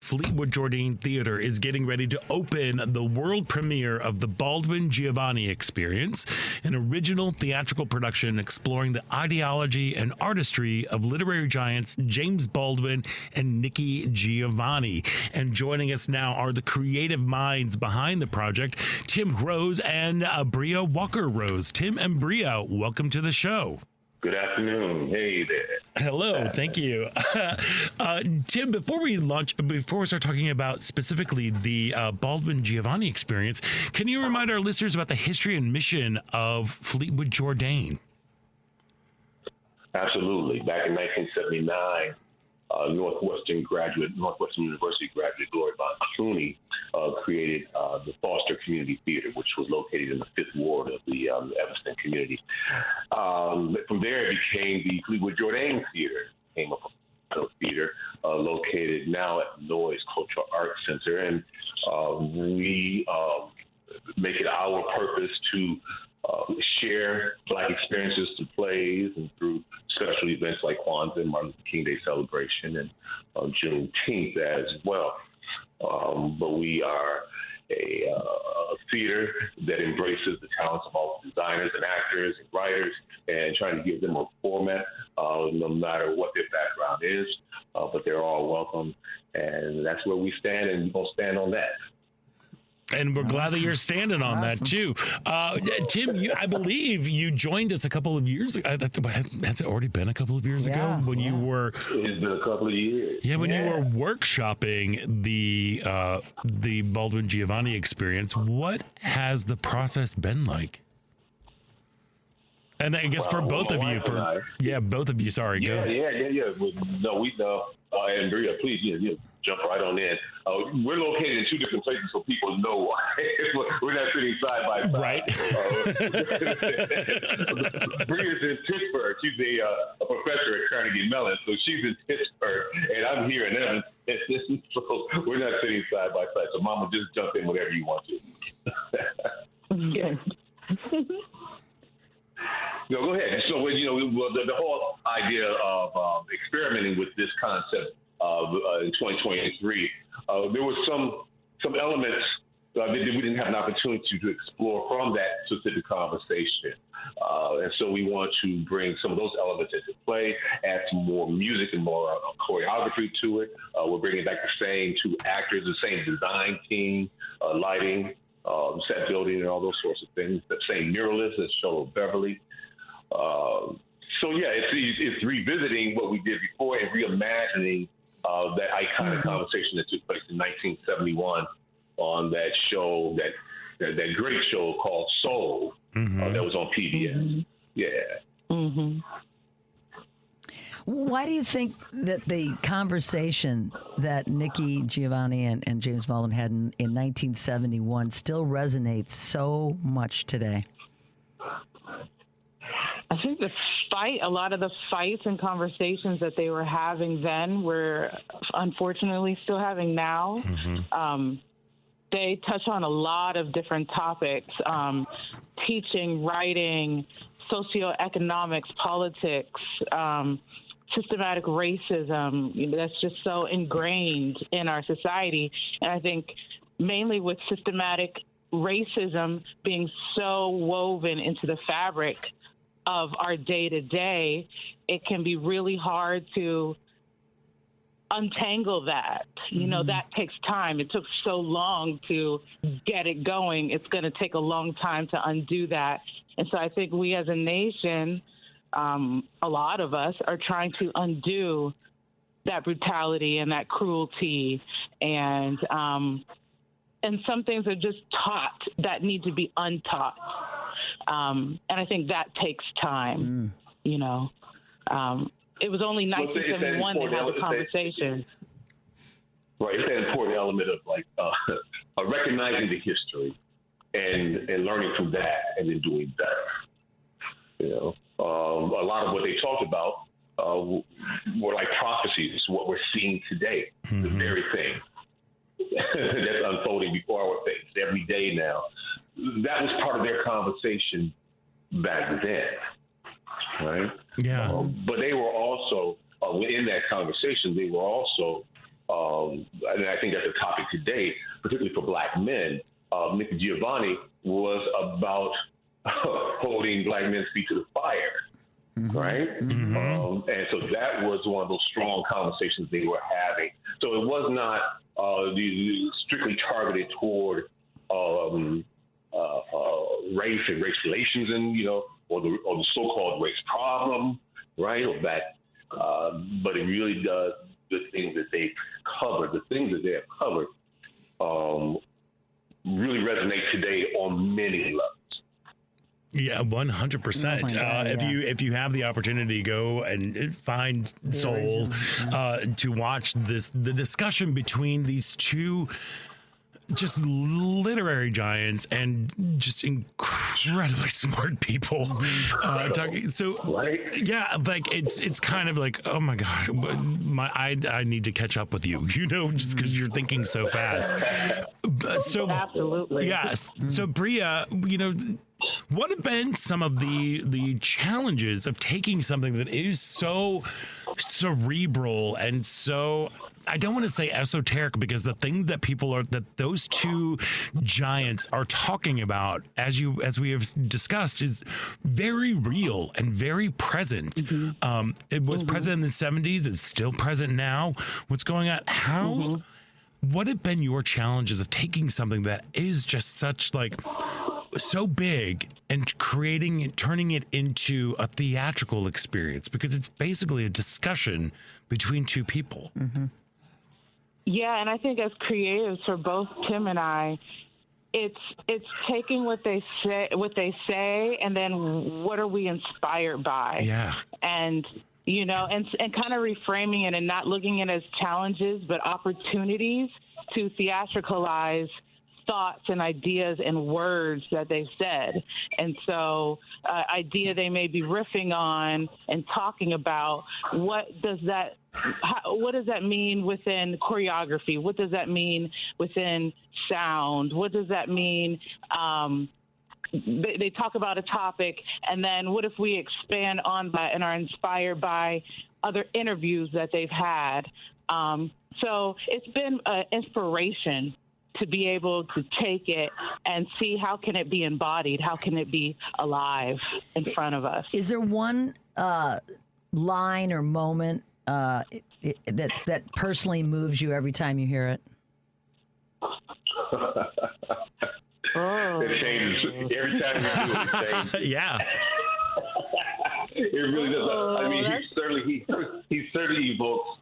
Fleetwood Jourdain Theater is getting ready to open the world premiere of the Baldwin Giovanni Experience, an original theatrical production exploring the ideology and artistry of literary giants James Baldwin and Nikki Giovanni. And joining us now are the creative minds behind the project, Tim Rose and Bria Walker-Rhoze. Tim and Bria, welcome to the show. Good afternoon. Hey there. Hello. Thank you. Tim, before we start talking about specifically the Baldwin Giovanni Experience, can you remind our listeners about the history and mission of Fleetwood Jourdain? Absolutely. Back in 1979, Northwestern University graduate Gloria Von Clooney created the Foster Community Theater, which was located in the 5th Ward of the Evanston community. From there, it became the Fleetwood Jourdain Theater, became a theater located now at the Noyes Cultural Arts Center. And we make it our purpose to share Black experiences through plays and through special events like Kwanzaa and Martin Luther King Day celebration and Juneteenth as well. But we are a theater that embraces the talents of all designers and actors and writers and trying to give them a format, no matter what their background is, but they're all welcome. And that's where we stand, and we're going to stand on that. And we're glad that you're standing on that, too. Tim, I believe you joined us a couple of years ago. Has it already been a couple of years ago? When you were... It's been a couple of years. Yeah, when you were workshopping the Baldwin Giovanni Experience. What has the process been like? And I guess for both of you, both of you, sorry, go. Yeah. No, and Bria, please, jump right on in. We're located in 2 different places so people know we're not sitting side by side. Right. Bria's in Pittsburgh. She's a professor at Carnegie Mellon, so she's in Pittsburgh, and I'm here in Evanston. So we're not sitting side by side. So Mama, just jump in whatever you want to. Okay. No, go ahead. So, the whole idea of experimenting with this concept in 2023, there was some elements that we didn't have an opportunity to explore from that specific conversation. And so we want to bring some of those elements into play, add some more music and more choreography to it. We're bringing back the same 2 actors, the same design team, lighting, set building, and all those sorts of things. The same muralist as Charlotte Beverly. It's revisiting what we did before and reimagining that iconic conversation that took place in 1971 on that show, that great show called Soul, that was on PBS. Mm-hmm. Yeah. Mm-hmm. Why do you think that the conversation that Nikki Giovanni and James Baldwin had in 1971 still resonates so much today? I think a lot of the fights and conversations that they were having then, we're unfortunately still having now. Mm-hmm. They touch on a lot of different topics, teaching, writing, socioeconomics, politics, systematic racism. That's just so ingrained in our society. And I think mainly with systematic racism being so woven into the fabric of our day-to-day, it can be really hard to untangle that. That takes time. It took so long to get it going. It's going to take a long time to undo that. And so I think we as a nation, a lot of us are trying to undo that brutality and that cruelty. And some things are just taught that need to be untaught. And I think that takes time, It was only 1971 they had the conversation. Right. It's that important element of recognizing the history and learning from that and then doing better. A lot of what they talked about were like prophecies, what we're seeing today, the very thing that's unfolding before our face every day now. That was part of their conversation back then, right? Yeah. But they were also, within that conversation, they were also and I think that's a topic today, particularly for Black men. Nikki Giovanni was about holding Black men's feet to the fire, right? And so that was one of those strong conversations they were having. So it was not strictly targeted toward race and race relations, and or the so-called race problem, right? Or that, but it really does the things that they covered, the things that they have covered, really resonate today on many levels. Yeah, 100%. If you have the opportunity, go and find Soul to watch the discussion between these two just literary giants and just incredibly smart people talking. So yeah, like it's kind of like, oh my God, I need to catch up with you, just because you're thinking so fast. So absolutely, yes. So Bria, what have been some of the challenges of taking something that is so cerebral and so, I don't want to say esoteric, because the things that those two giants are talking about, as we have discussed, is very real and very present. It was present in the 70s. It's still present now. What's going on? What have been your challenges of taking something that is just such so big and turning it into a theatrical experience, because it's basically a discussion between two people? Yeah, and I think as creatives for both Tim and I, it's taking what they say, and then what are we inspired by? Yeah, and and kind of reframing it and not looking at it as challenges, but opportunities to theatricalize thoughts and ideas and words that they've said. And so idea they may be riffing on and talking about, what does that mean within choreography? What does that mean within sound? What does that mean? They talk about a topic, and then what if we expand on that and are inspired by other interviews that they've had? So it's been an inspiration to be able to take it and see how can it be embodied, how can it be alive in front of us. Is there one line or moment that personally moves you every time you hear it? It changes every time you do it. It changes. Yeah. It really does. I mean, he certainly evokes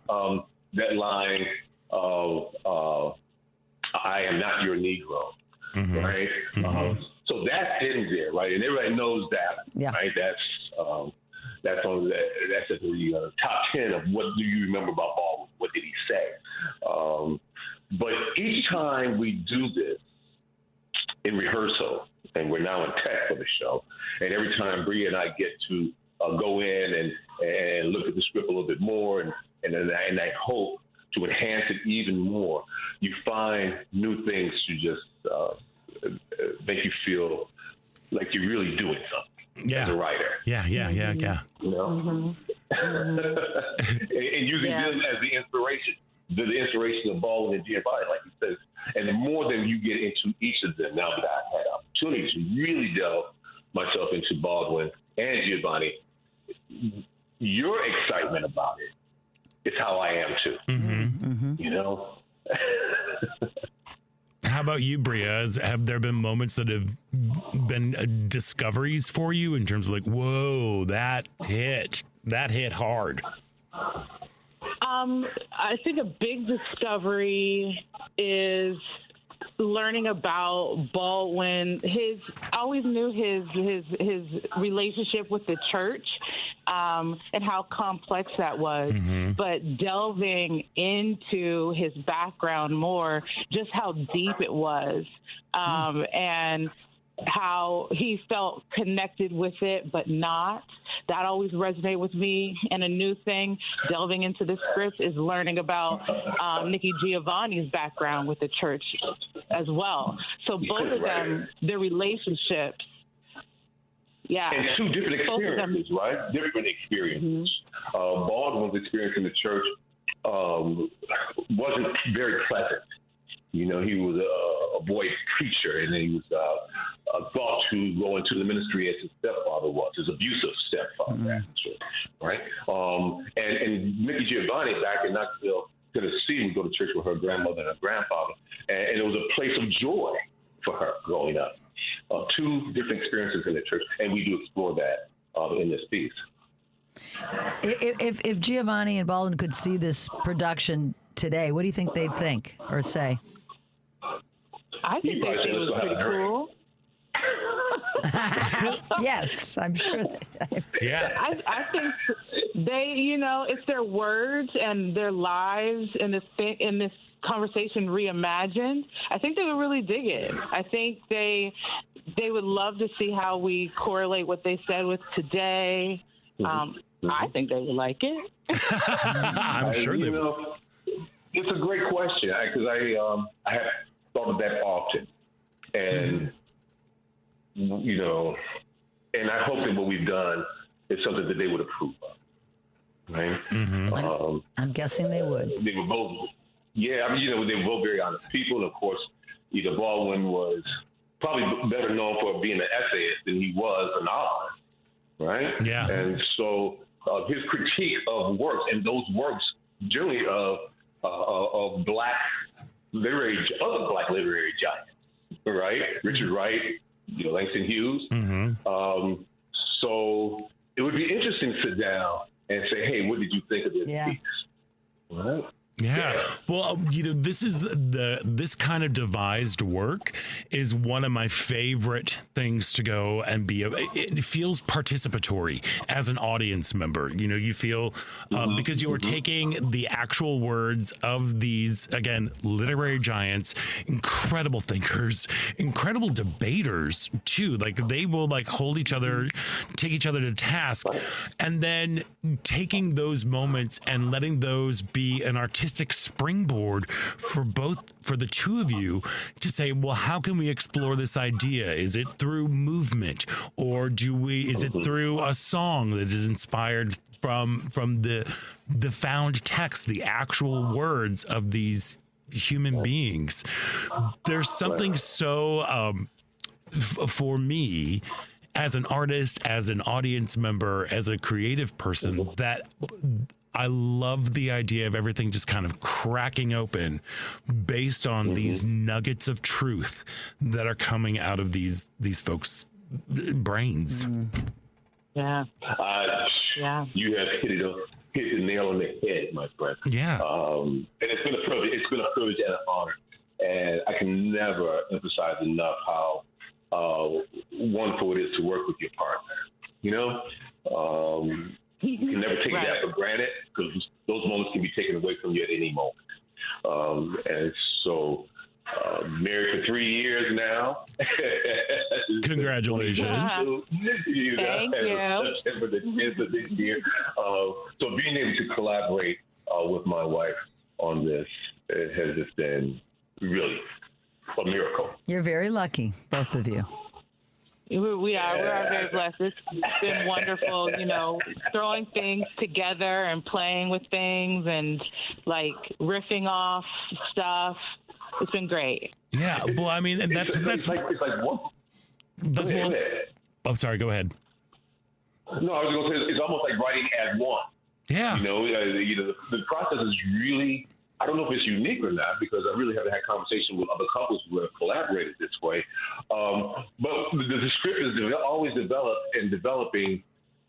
that line of "I am not your Negro," right? So that's in there, right? And everybody knows that, right? That's on that's at the top 10 of what do you remember about Baldwin? What did he say? But each time we do this in rehearsal, and we're now in tech for the show, and every time Bria and I get to go in and look at the script a little bit more, and I hope to enhance it even more, you find new things to just make you feel like you're really doing something as a writer. Yeah. And using them as the inspiration. The inspiration of Baldwin and Giovanni, like he says. And the more that you get into each of them, now that I've had opportunities to really delve myself into Baldwin and Giovanni, your excitement about it is how I am too. How about you, Bria? Have there been moments that have been discoveries for you in terms of whoa, that hit hard? I think a big discovery is learning about Baldwin. I always knew his relationship with the church and how complex that was, but delving into his background more, just how deep it was, and how he felt connected with it, but not. That always resonated with me. And a new thing, delving into the script, is learning about Nikki Giovanni's background with the church as well. So both of them, their relationships. Yeah. And two different experiences, right? Different experiences. Baldwin's experience in the church wasn't very pleasant. You know, he was a boy preacher, and then he was thought to go into the ministry as his stepfather was, his abusive stepfather, actually, right? And Nikki Giovanni back in Knoxville, Tennessee, would go to church with her grandmother and her grandfather, and it was a place of joy for her growing up. Two different experiences in the church, and we do explore that in this piece. If Giovanni and Baldwin could see this production today, what do you think they'd think or say? I think they think it was pretty cool. Yes, I'm sure. Yeah. I think they, you know, it's their words and their lives in this conversation reimagined. I think they would really dig it. I think they would love to see how we correlate what they said with today. I think they would like it. I'm sure they would. It's a great question because I have thought of that often, and you know, and I hope that what we've done is something that they would approve of, right? I'm guessing they would. They were both, yeah. I mean, you know, they were both very honest people, and of course, either Baldwin was probably better known for being an essayist than he was a novelist, right? Yeah. And so his critique of works, and those works generally of other black literary giants, right? Richard Wright, you know, Langston Hughes. So it would be interesting to sit down and say, hey, what did you think of this piece? Right? Yeah. Well, you know, this kind of devised work is one of my favorite things to go and be. It feels participatory as an audience member. You know, you feel because you are taking the actual words of these, again, literary giants, incredible thinkers, incredible debaters too. Like they will like hold each other, take each other to task, and then taking those moments and letting those be an artistic springboard for the two of you to say, well, how can we explore this idea? Is it through movement, or is it through a song that is inspired from the found text, the actual words of these human beings? There's something so for me as an artist, as an audience member, as a creative person, that I love the idea of everything just kind of cracking open based on these nuggets of truth that are coming out of these folks' brains. Yeah. You have hit the nail on the head, my friend. Yeah. And it's been a privilege. It's been a privilege and an honor. And I can never emphasize enough how wonderful it is to work with your partner. You know? You can never take that for granted because those moments can be taken away from you at any moment. And so, married for 3 years now. Congratulations. Thank you. September the 10th of this year. So being able to collaborate with my wife on this has just been really a miracle. You're very lucky, both of you. We are very blessed. It's been wonderful, you know, throwing things together and playing with things and like riffing off stuff. It's been great. Yeah. Well, I mean, that's like what? That's well. I'm sorry. Go ahead. No, I was going to say it's almost like writing as one. Yeah. You know, the process is really. I don't know if it's unique or not because I really haven't had conversation with other couples who have collaborated this way. But the script is always developing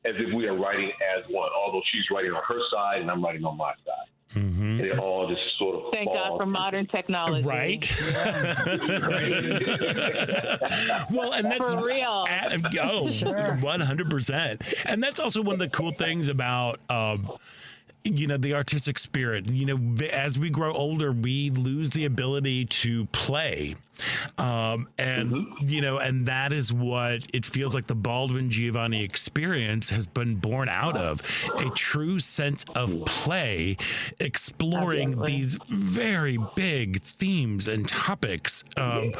as if we are writing as one, although she's writing on her side and I'm writing on my side. And it all just sort of Thank God for modern technology. Right? Well, and that's for real. 100%. And that's also one of the cool things about you know, the artistic spirit. You know, as we grow older, we lose the ability to play And that is what it feels like the Baldwin Giovanni experience has been born out of, a true sense of play, exploring these very big themes and topics, and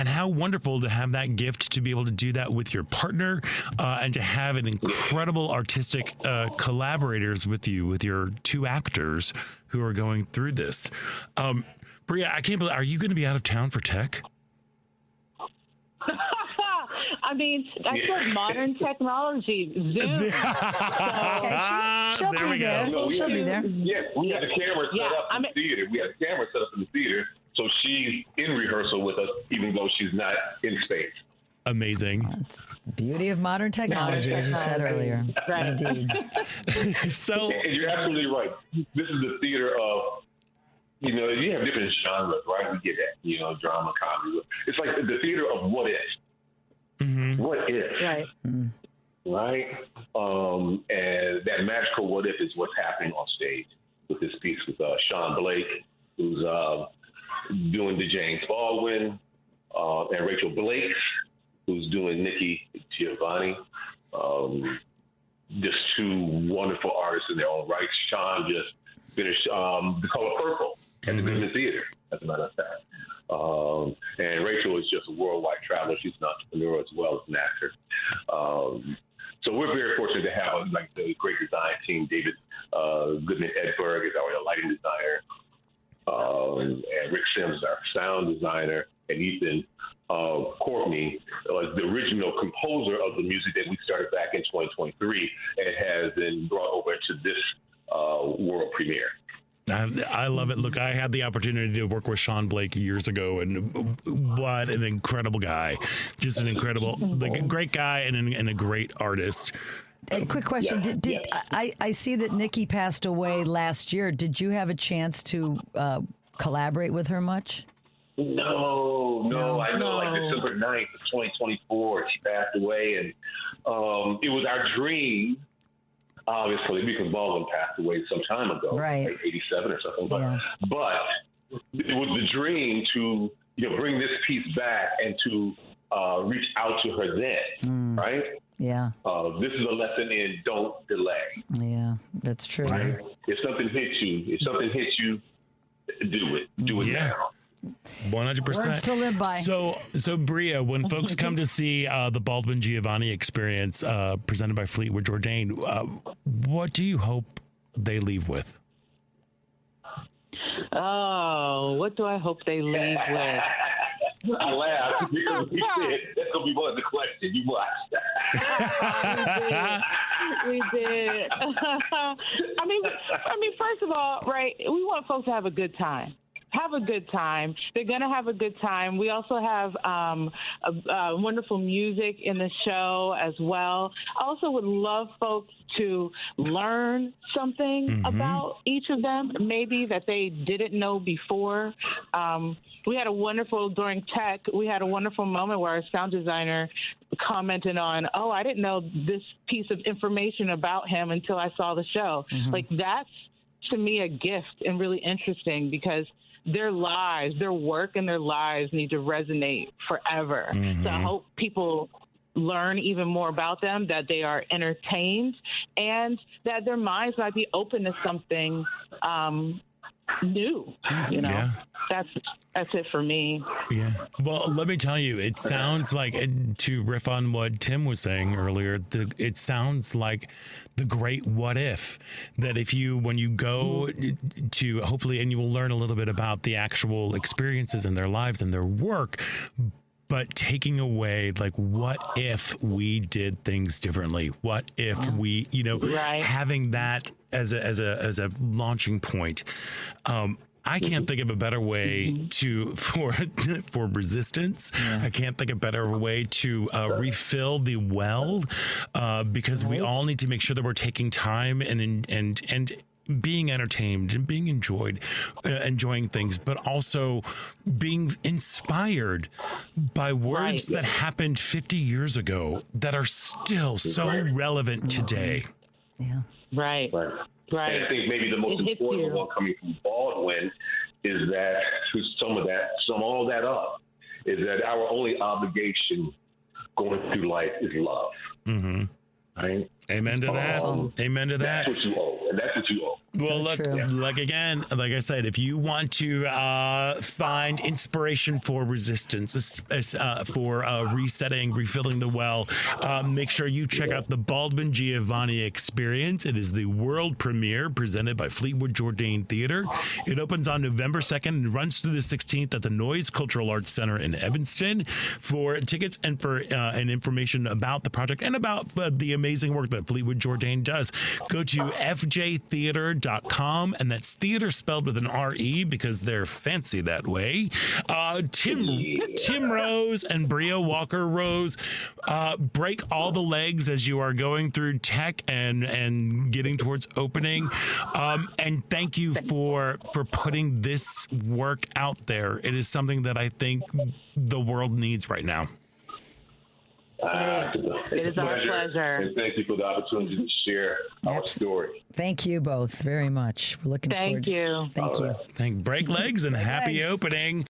how wonderful to have that gift to be able to do that with your partner, and to have an incredible artistic collaborators with you, with your two actors who are going through this. Bria, I can't believe, are you going to be out of town for tech? I mean, that's what modern technology. Zoom. Okay, she'll There be we go. there. No, She'll be there. Yeah, we had the camera set up in the theater. We had the camera set up in the theater, so she's in rehearsal with us, even though she's not in space. Amazing. Beauty of modern technology, as you said earlier. Right. Indeed. So And you're absolutely right. This is the theater of, you have different genres, right? We get that, drama, comedy. It's like the theater of what if. Mm-hmm. What if? Right. Right? And that magical what if is what's happening on stage with this piece with Sean Blake, who's doing the James Baldwin, and Rachel Blake, who's doing Nikki Giovanni. Just two wonderful artists in their own right. Sean just finished The Color Purple at the Midland Theater, as a matter of fact. And Rachel is just a worldwide traveler. She's an entrepreneur as well as an actor. So we're very fortunate to have the great design team. David Goodman Edberg is our lighting designer, and Rick Sims is our sound designer, and Ethan Courtney, the original composer of the music that we started back in 2023, and has been brought over to this world premiere. I love it. Look, I had the opportunity to work with Sean Blake years ago, and what an incredible guy. Just an incredible, a great guy and a great artist. A quick question. I see that Nikki passed away last year. Did you have a chance to collaborate with her much? No. I know, December 9th of 2024, she passed away, and it was our dream, obviously, because Baldwin passed away some time ago, right? Like 87 or something. But it was the dream to bring this piece back and to reach out to her then, right? Yeah. This is a lesson in don't delay. Yeah, that's true. Right? If something hits you, do it. Do it now. 100%. Words to live by. So Bria, when folks come to see the Baldwin Giovanni experience presented by Fleetwood Jourdain, what do you hope they leave with? Oh, what do I hope they leave with? I laughed because we said that's gonna be one of the questions you watched. We did. I mean, first of all, right? We want folks to have a good time. Have a good time. They're going to have a good time. We also have wonderful music in the show as well. I also would love folks to learn something about each of them, maybe that they didn't know before. We had during tech, we had a wonderful moment where our sound designer commented on, I didn't know this piece of information about him until I saw the show. Like, that's, to me, a gift and really interesting, because their lives, their work and their lives need to resonate forever. So I hope people learn even more about them, that they are entertained, and that their minds might be open to something new. Yeah. That's it for me. Yeah. Well, let me tell you, it sounds like, to riff on what Tim was saying earlier, it sounds like the great what if, that when you go to, hopefully, and you will learn a little bit about the actual experiences in their lives and their work, but taking away, like, what if we did things differently? What if we, having that as a launching point. I can't think of a better way for resistance. Yeah. I can't think of a better way to refill the well, because we all need to make sure that we're taking time and being entertained and being enjoying things, but also being inspired by words that happened 50 years ago that are still so relevant today. Yeah. Right. And I think maybe the most important one coming from Baldwin is that sum all that up, is that our only obligation going through life is love. Mm-hmm. Right? Amen to that. Amen to that. That's what you owe, and that's what you owe. Well, So look, true. like again, like I said, if you want to find inspiration for resistance, for resetting, refilling the well, make sure you check out the Baldwin Giovanni Experience. It is the world premiere presented by Fleetwood Jourdain Theater. It opens on November 2nd and runs through the 16th at the Noise Cultural Arts Center in Evanston. For tickets and for and information about the project and about the amazing work that Fleetwood Jourdain does, go to fjtheater.com, and that's theater spelled with an R-E because they're fancy that way. Tim Rose and Bria Walker-Rhoze break all the legs as you are going through tech and getting towards opening. And thank you for putting this work out there. It is something that I think the world needs right now. It is our pleasure. And thank you for the opportunity to share our story. Thank you both very much. We're looking forward. Thank you. Thank you. Break legs and happy legs. opening.